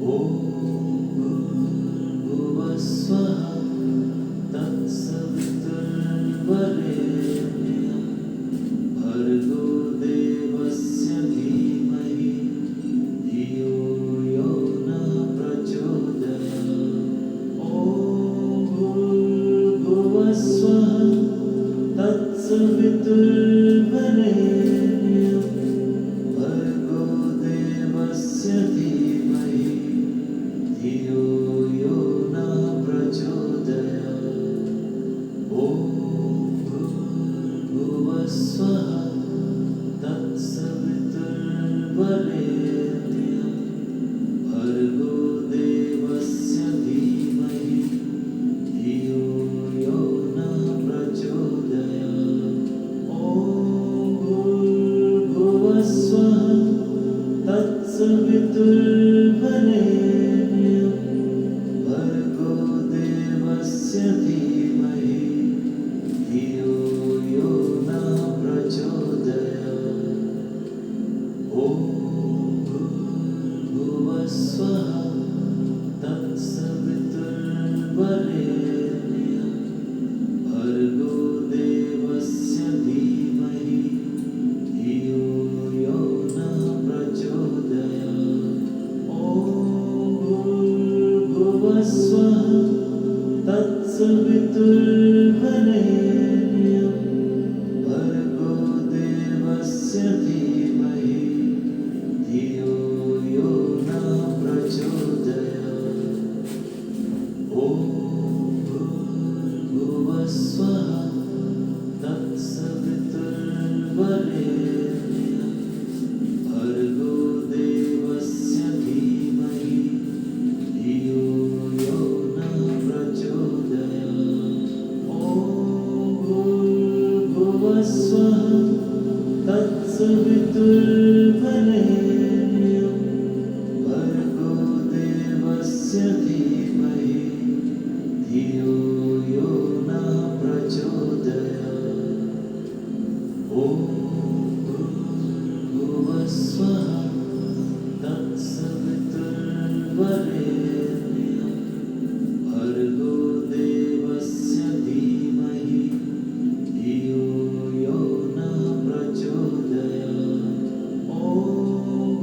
ॐ भूर्भुवस्सुवः तत्सवितुर्वरेण्यं भर्गो देवस्य धीमहि धियो यो नः प्रचोदयात्। ॐ भूर्भुवस्सुवः तत्सवितुर्वरेण्यं भर्गो देवस्य धीमहि धियो यो नः प्रचोदयात्। ॐ भूर्भुवस्सुवः तत्सवितुर्वरेण्यं भर्गो देवस्य धीमहि धियो यो नः प्रचोदयात्। ॐ भूर्भुवस्सुवः तत्सवितुर्वरेण्यं भर्गो देवस्य धीमहि धियो यो नः प्रचोदयात्। ॐ भूर्भुवस्सुवः तत्सवितुर्वरेण्यं भर्गो देवस्य धीमहि धियो यो नः प्रचोदयात्। ॐ भूर्भुवस्सुवः तत्सवितुर्वरेण्यं भर्गो देवस्य धीमहि धियो यो नः प्रचोदयात्। ॐ भूर्भुवस्सुवः तत्सवितुर्वरेण्यं भर्गो देवस्य धीमहि धियो यो नः प्रचोदयात्। ॐ भूर्भुवस्सुवः तत्सवितुर्वरेण्यं भर्गो देवस्य धीमहि धियो यो नः प्रचोदयात्। ॐ भूर्भुवस्सुवः तत्सवितुर्वरेण्यं भर्गो देवस्य धीमहि धियो यो नः प्रचोदयात्। ॐ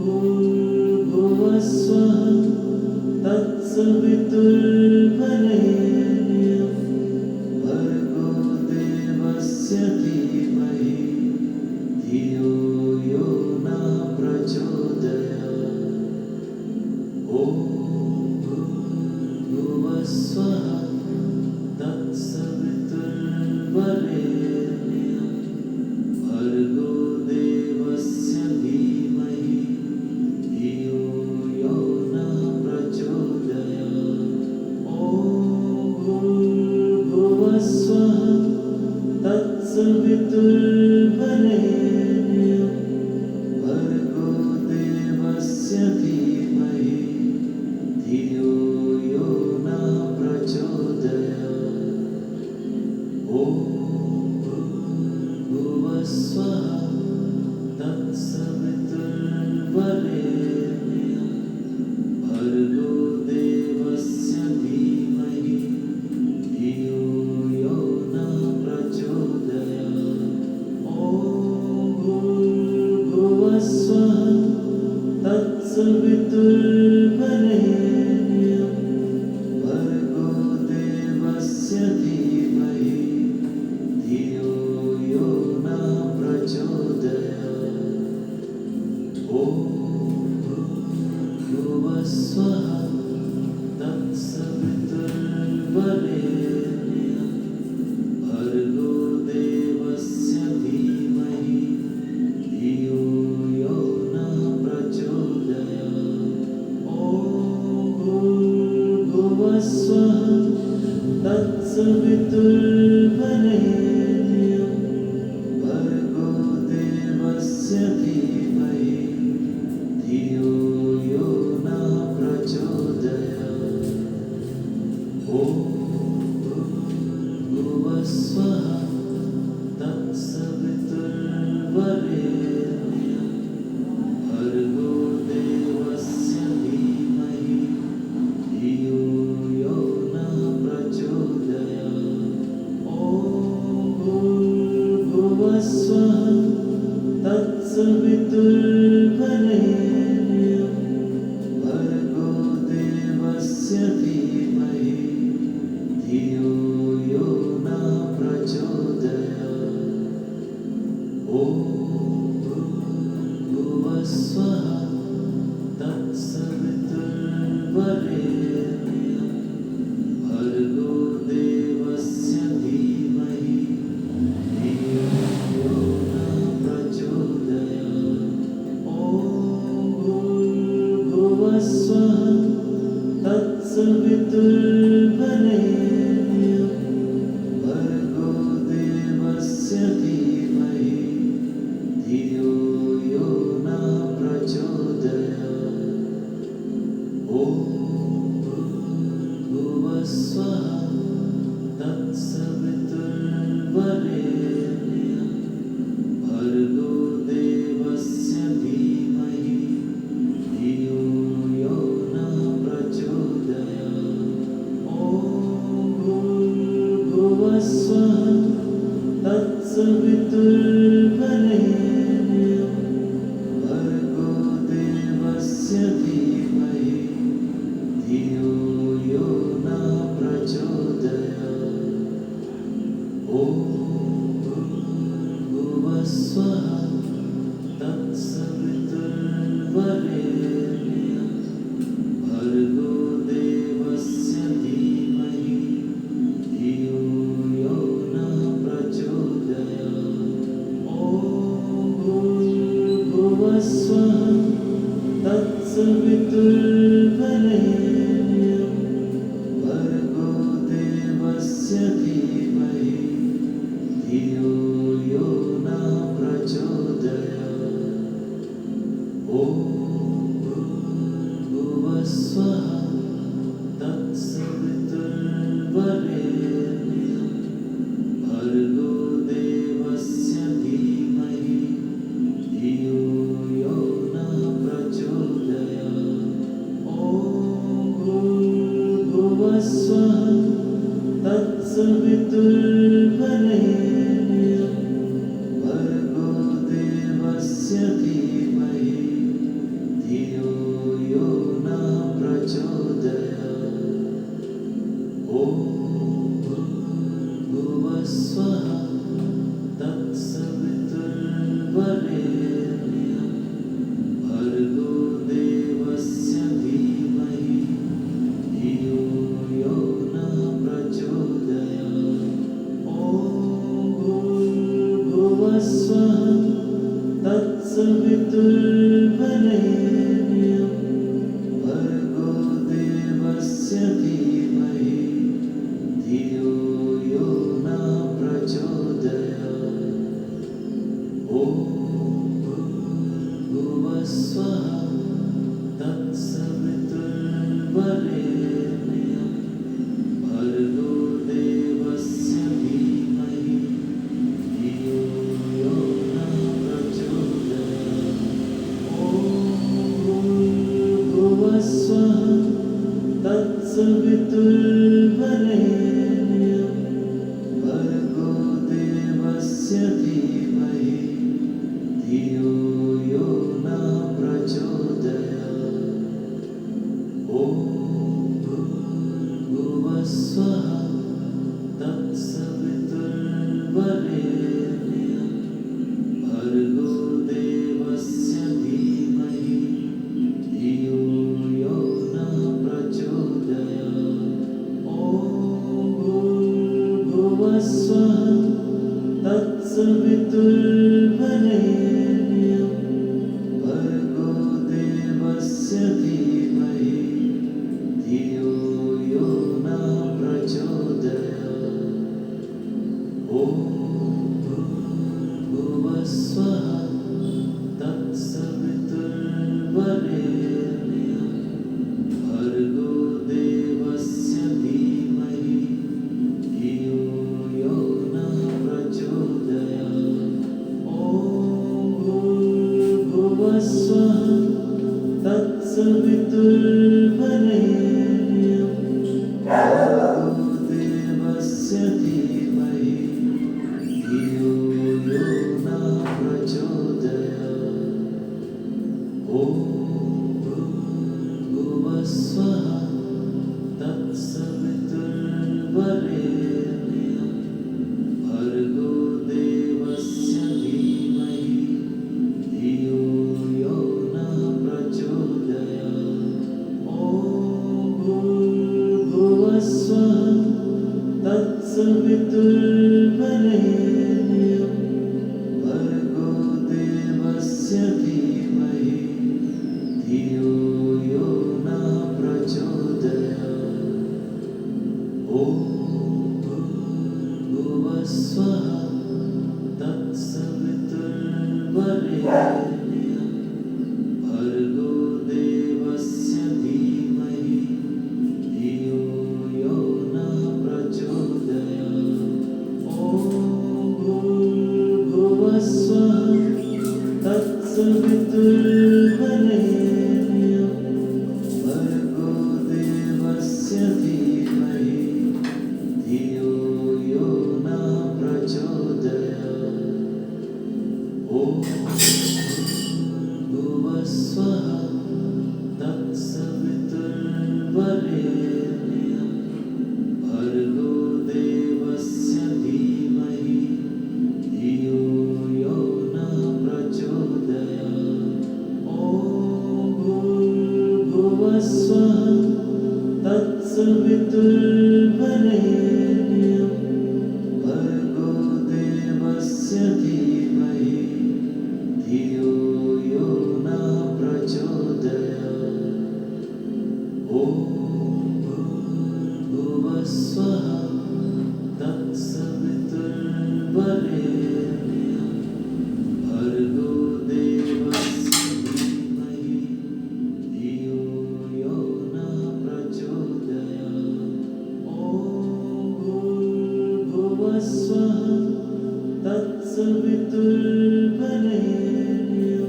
भूर्भुवस्सुवः तत्सवितुर्वरेण्यं भर्गो देवस्य धीमहि धियो यो नः प्रचोदयात्। ॐ भूर्भुवस्सुवः तत्सवितुर्वरेण्यं भर्गो देवस्य धीमहि धियो यो नः प्रचोदयात्। ॐ भूर्भुवस्सुवः तत्सवितुर्वरेण्यं भर्गो देवस्य धीमहि धियो यो नः प्रचोदयात्। ॐ भूर्भुवस्सुवः तत्सवितुर्वरेण्यं भर्गो देवस्य धीमहि धियो यो नः प्रचोदयात्। ॐ भूर्भुवस्सुवः तत्सवितुर्वरेण्यं भर्गो देवस्य धीमहि धियो यो नः प्रचोदयात्। ॐ भूर्भुवस्सुवः तत्सवितुर्वरेण्यं भर्गो देवस्य धीमहि धियो यो नः प्रचोदयात्। ॐ भूर्भुवस्सुवः तत्सवितुर्वरेण्यं भर्गो देवस्य धीमहि धियो यो नः प्रचोदयात्। भर्गो देवस्य धीमहि धियो यो नः प्रचोदयात्। ॐ भूर्भुवः स्वः तत्सवितुर्वरेण्यं भर्गो देवस्य धीमहि धियो यो नः प्रचोदयात्। ॐ भूर्भुवः स्वः तत्सवितुर्वरेण्यं भर्गो देवस्य धीमहि धियो यो नः प्रचोदयात्। ॐ भूर्भुवः स्वः तत्सवितुर्वरेण्यं भर्गो देवस्य धीमहि धियो यो नः प्रचोदयात्। ॐ भूर्भुवः स्वः तत्सवितुर्वरेण्यं भर्गो देवस्य धीमहि धियो यो नः प्रचोदयात्। ॐ भूर्भुवः स्वः तत्सवितुर्वरेण्यं भर्गो देवस्य धीमहि धियो यो नः प्रचोदयात्। ॐ भूर्भुवः स्वः तत्सवितुर्वरेण्यं भर्गो देवस्य धीमहि धियो यो नः प्रचोदयात्। ॐ भूर्भुवः स्वः तत्सवितुर्वरेण्यं भर्गो देवस्य धीमहि धियो यो नः प्रचोदयात्। ॐ भूर्भुवः स्वः तत्सवितुर्वरेण्यं भर्गो देवस्य धीमहि धियो यो नः प्रचोदयात्। ॐ भूर्भुवः स्वः तत्सवितुर्वरेण्यं भर्गो देवस्य धीमहि धियो यो नः प्रचोदयात्। ॐ भूर्भुवः स्वः तत्सवितुर्वरेण्यं भर्गो देवस्य धीमहि धियो यो नः प्रचोदयात्। ॐ भूर्भुवः स्वः तत्सवितुर्वरेण्यं भर्गो देवस्य धीमहि धियो यो नः प्रचोदयात्। ॐ भूर्भुवः स्वः तत्सवितुर्वरेण्यं भर्गो देवस्य धीमहि धियो यो नः प्रचोदयात्। ॐ भूर्भुवः स्वः तत्सवितुर्वरेण्यं भर्गो देवस्य धीमहि धियो यो नः प्रचोदयात्। ॐ भूर्भुवः स्वः तत्सवितुर्वरेण्यं भर्गो देवस्य धीमहि धियो यो नः प्रचोदयात्। ॐ भूर्भुवः स्वः तत्सवितुर्वरेण्यं भर्गो देवस्य धीमहि धियो यो नः प्रचोदयात्। ॐ भूर्भुवः स्वः तत्सवितुर्वरेण्यं भर्गो देवस्य धीमहि धियो यो नः प्रचोदयात्। ॐ भर्गो देवस्य धीमहि धियो यो नः प्रचोदयात्। ॐ भूर्भुवस्वः तत्सवितुर्वरेण्यं भर्गो देवस्य धीमहि धियो यो नः प्रचोदयात्। ॐ भूर्भुवस्वः तत्सवितुर्वरेण्यं भर्गो देवस्य धीमहि धियो यो नः प्रचोदयात्। ॐ भूर्भुवस्वः तत्सवितुर्वरेण्यं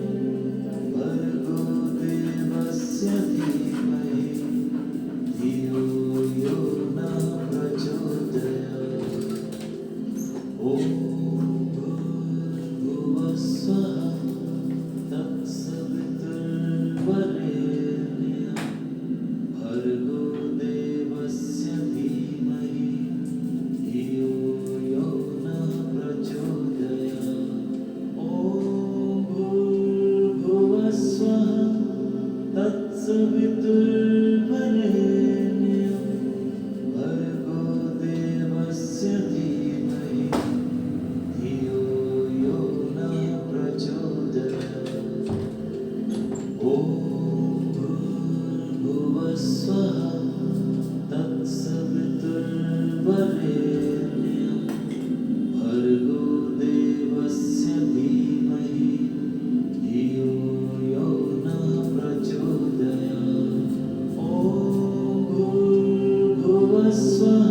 भर्गो देवस्य धीमहि धियो यो नः प्रचोदयात्। ॐ भूर्भुवस्वः तत्सवितुर्वरेण्यं भर्गो देवस्य धीमहि धियो यो नः प्रचोदयात्। ॐ भूर्भुवस्वः तत्सवितुर्वरेण्यं भर्गो देवस्य धीमहि धियो यो नः प्रचोदयात्। ॐ भूर्भुवस्वः तत्सवितुर्वरेण्यं भर्गो देवस्य धीमहि धियो यो नः प्रचोदयात्। ॐ भूर्भुवस्वः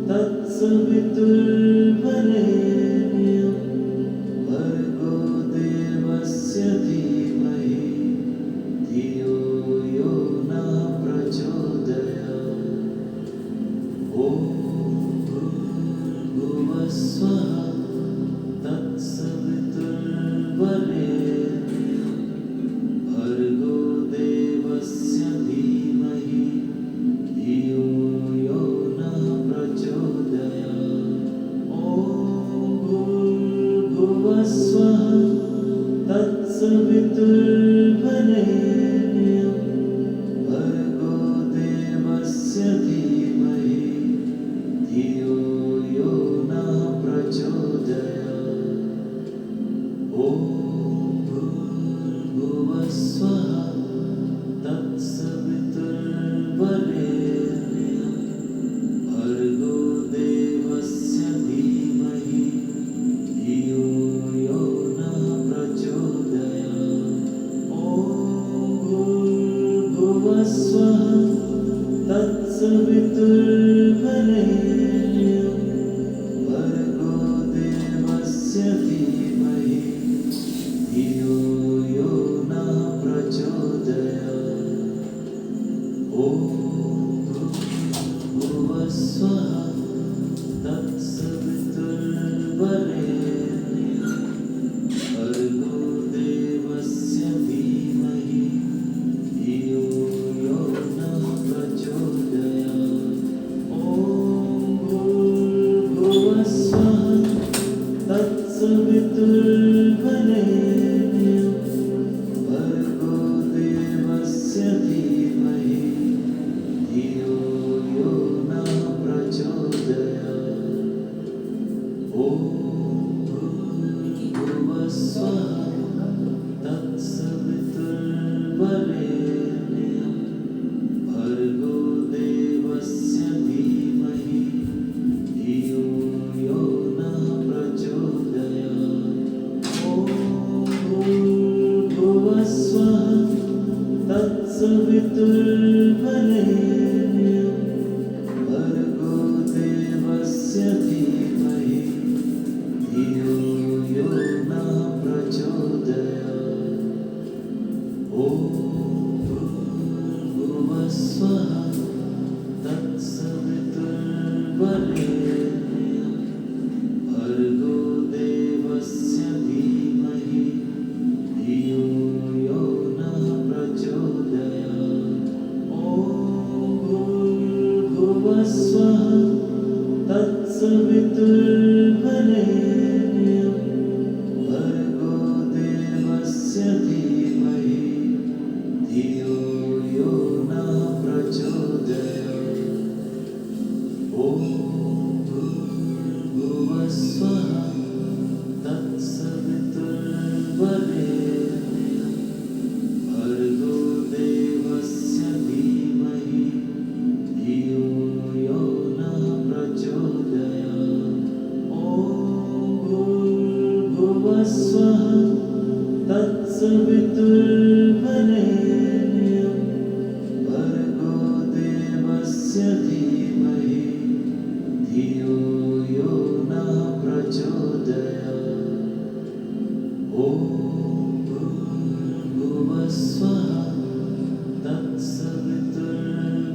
तत्सवितुर्वरेण्यं भर्गो देवस्य धीमहि धियो यो नः प्रचोदयात्। ॐ भूर्भुवस्वः तत्सवितुर्वरेण्यं भर्गो देवस्य धीमहि धियो यो नः प्रचोदयात्। ॐ भूर्भुवस्वः तत्सवितुर्वरेण्यं भर्गो देवस्य धीमहि धियो यो नः प्रचोदयात्। ॐ भूर्भुवस्वः तत्सवितुर्वरेण्यं भर्गो देवस्य धीमहि धियो यो नः प्रचोदयात्। ॐ भूर्भुवस्वः तत्सवितुर्वरेण्यं भर्गो देवस्य धीमहि धियो यो नः प्रचोदयात्। ॐ भूर्भुवस्वः तत्सवितुर्वरेण्यं भर्गो देवस्य धीमहि धियो यो नः प्रचोदयात्। ॐ भूर्भुवस्वः तत्सवितुर्वरेण्यं भर्गो देवस्य धीमहि धियो यो नः प्रचोदयात्। ॐ भूर्भुवस्वः तत्सवितुर्वरेण्यं भर्गो देवस्य धीमहि धियो यो नः प्रचोदयात्। ॐ भूर्भुवस्वः तत्सवितुर्वरेण्यं भर्गो देवस्य धीमहि धियो यो नः प्रचोदयात्। ॐ भूर्भुवस्वः तत्सवितुर्वरेण्यं भर्गो देवस्य धीमहि धियो यो नः प्रचोदयात्। ॐ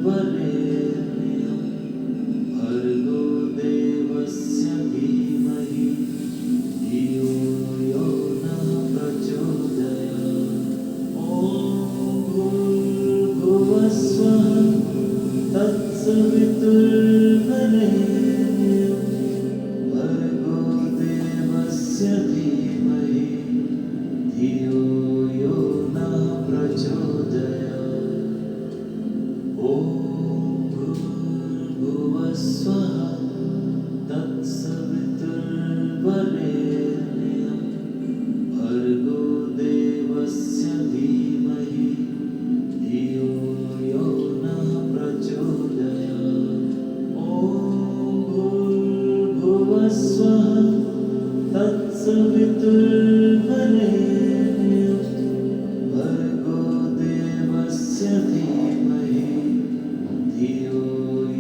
वरेण्यं भर्गो देवस्य धीमहि धियो यो नः प्रचोदयात्। ॐ भूर्भुवस्वः तत्सवितुर्वरेण्यं भर्गो देवस्य धीमहि धियो यो नः प्रचोदयात्। ॐ भूर्भुवस्वः तत्सवितुर्वरेण्यं भर्गो देवस्य धीमहि धियो यो नः प्रचोदयात्। ॐ भूर्भुवस्वः तत्सवितुर्वरेण्यं भर्गो देवस्य धीमहि धियो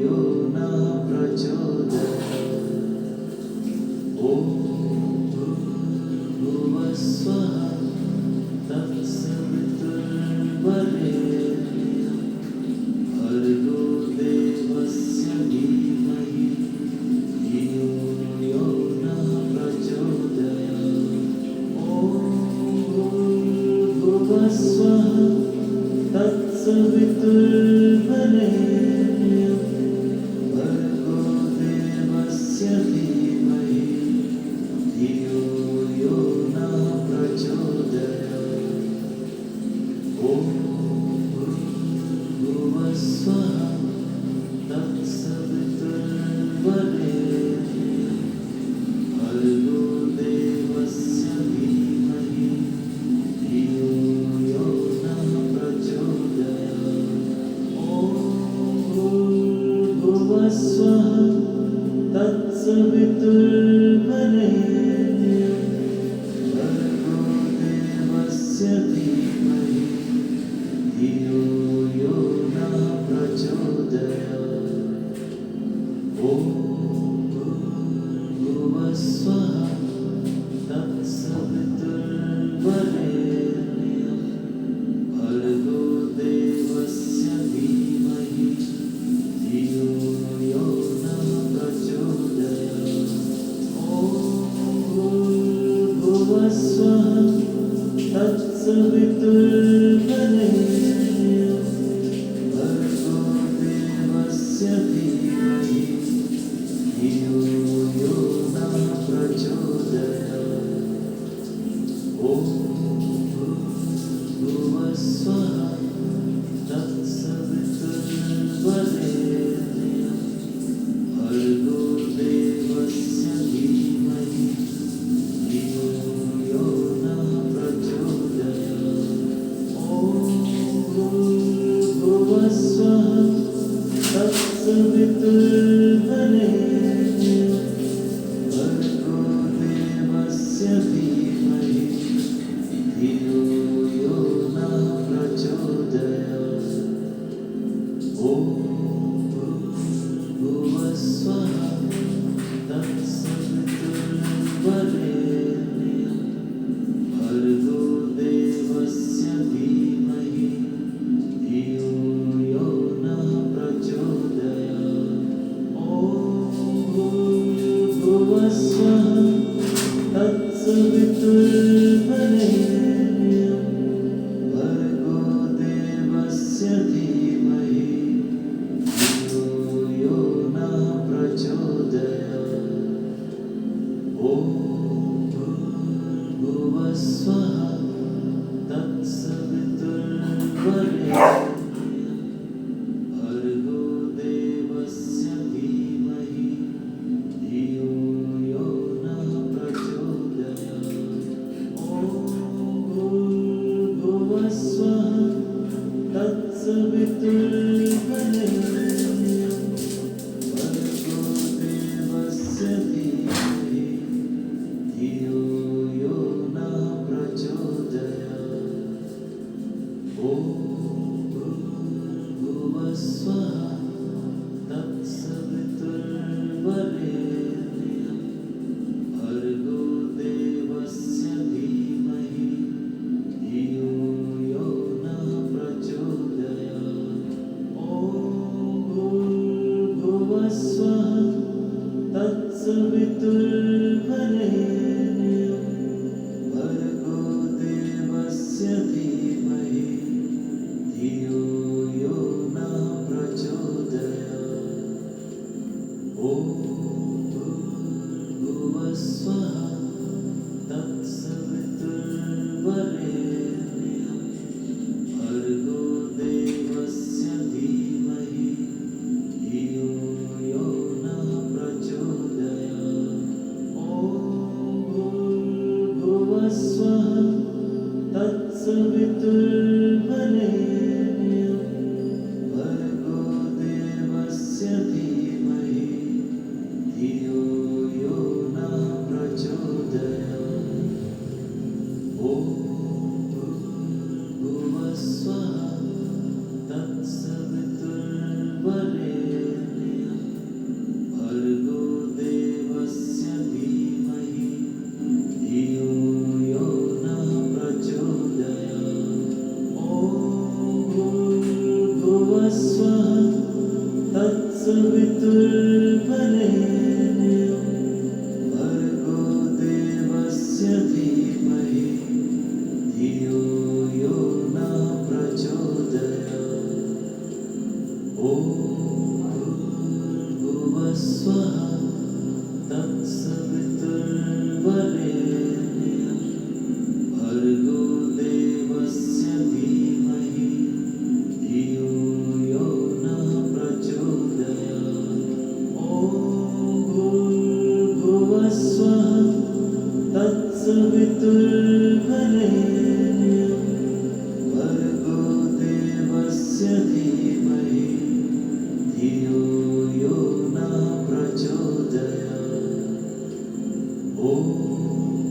यो नः प्रचोदयात्। ॐ भूर्भुवस्वः तत्सवितुर्वरेण्यं भर्गो देवस्य धीमहि धियो यो नः प्रचोदयात्। ॐ भूर्भुवस्वः तत्सवितुर्वरेण्यं भर्गो देवस्य धीमहि धियो यो नः प्रचोदयात्। ॐ भूर्भुवस्वः तत्सवितुर्वरेण्यं भर्गो देवस्य धीमहि धियो यो नः प्रचोदयात्। ॐ भूर्भुवस्वः तत्सवितुर्वरेण्यं भर्गो देवस्य धीमहि धियो यो नः प्रचोदयात्। ॐ भूर्भुवस्वः तत्सवितुर्वरेण्यं भर्गो देवस्य धीमहि धियो यो नः प्रचोदयात्। ॐ भूर्भुवस्वः तत्सवितुर्वरेण्यं भर्गो देवस्य धीमहि धियो यो नः प्रचोदयात्। ॐ भूर्भुवस्वः तत्सवितुर्वरेण्यं भर्गो देवस्य धीमहि धियो यो नः प्रचोदयात्। ॐ भूर्भुवस्वः तत्सवितुर्वरेण्यं भर्गो देवस्य धीमहि धियो यो नः प्रचोदयात्। ॐ भूर्भुवस्वः तत्सवितुर्वरेण्यं भर्गो देवस्य धीमहि धियो यो नः प्रचोदयात्। ॐ भूर्भुवस्वः तत्सवितुर्वरेण्यं भर्गो देवस्य धीमहि धियो यो नः प्रचोदयात्। ॐ भूर्भुवस्वः तत्सवितुर्वरेण्यं भर्गो देवस्य धीमहि धियो यो नः प्रचोदयात्। ॐ भूर्भुवस्वः तत्सवितुर्वरेण्यं भर्गो देवस्य धीमहि धियो यो नः प्रचोदयात्। ॐ भूर्भुवस्वः तत्सवितुर्वरेण्यं भर्गो देवस्य धीमहि धियो यो नः प्रचोदयात्। ॐ तत्सवितुर्वरेण्यं भर्गो देवस्य धीमहि धियो यो नः प्रचोदयात्। ॐ भूर्भुवः स्वः तत्सवितुर्वरेण्यं भर्गो देवस्य धीमहि धियो यो नः प्रचोदयात्। ॐ भूर्भुवः स्वः तत्सवितुर्वरेण्यं भर्गो देवस्य धीमहि धियो यो नः प्रचोदयात्। ॐ भूर्भुवः स्वः तत्सवितुर्वरेण्यं भर्गो देवस्य धीमहि धियो यो नः प्रचोदयात्। ॐ भूर्भुवः स्वः तत्सवितुर्वरेण्यं भर्गो देवस्य धीमहि धियो यो नः प्रचोदयात्। ॐ भूर्भुवः स्वः तत्सवितुर्वरेण्यं भर्गो देवस्य धीमहि धियो यो नः प्रचोदयात्। ॐ भूर्भुवः स्वः तत्सवितुर्वरेण्यं भर्गो देवस्य धीमहि धियो यो नः प्रचोदयात्। ॐ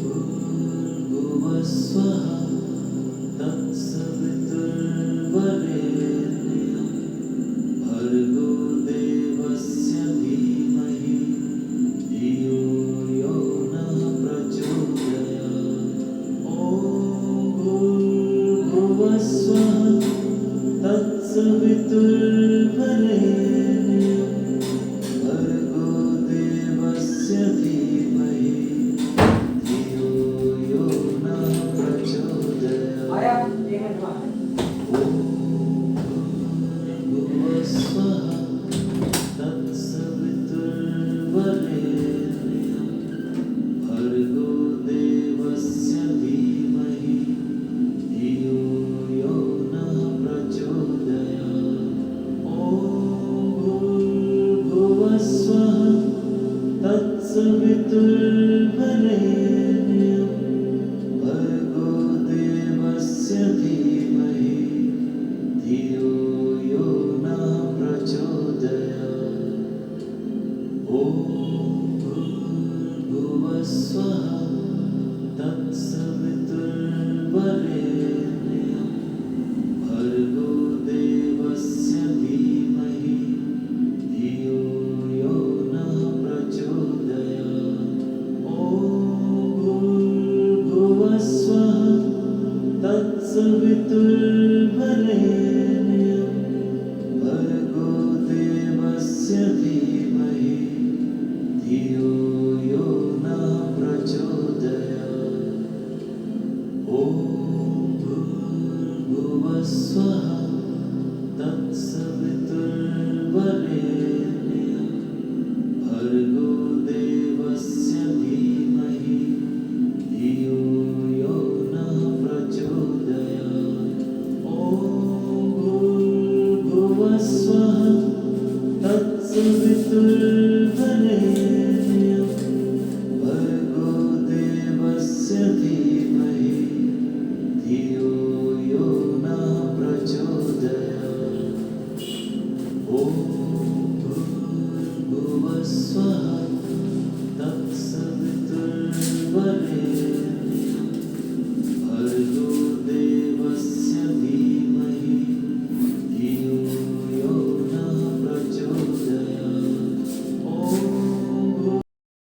भूर्भुवः स्वः तत्सवितुर्वरेण्यं भर्गो देवस्य धीमहि धियो यो नः प्रचोदयात्। ॐ भूर्भुवः स्वः तत्सवितुर्वरेण्यं भर्गो देवस्य धीमहि धियो यो नः प्रचोदयात्। ॐ भूर्भुवः स्वः तत्सवितुर्वरेण्यं भर्गो देवस्य धीमहि धियो यो नः प्रचोदयात्। ॐ भूर्भुवः स्वः तत्सवितुर्वरेण्यं भर्गो देवस्य धीमहि धियो यो नः प्रचोदयात्। ॐ भूर्भुवः स्वः तत्सवितुर्वरेण्यं भर्गो देवस्य धीमहि धियो यो नः प्रचोदयात्। ॐ भूर्भुवः स्वः तत्सवितुर्वरेण्यं भर्गो देवस्य धीमहि धियो यो नः प्रचोदयात्। ॐ भूर्भुवः स्वः तत्सवितुर्वरेण्यं भर्गो देवस्य धीमहि धियो यो नः प्रचोदयात्। ॐ भूर्भुवः स्वः तत्सवितुर्वरेण्यं भर्गो देवस्य धीमहि धियो यो नः प्रचोदयात्। ॐ भूर्भुवः स्वः तत्सवितुर्वरेण्यं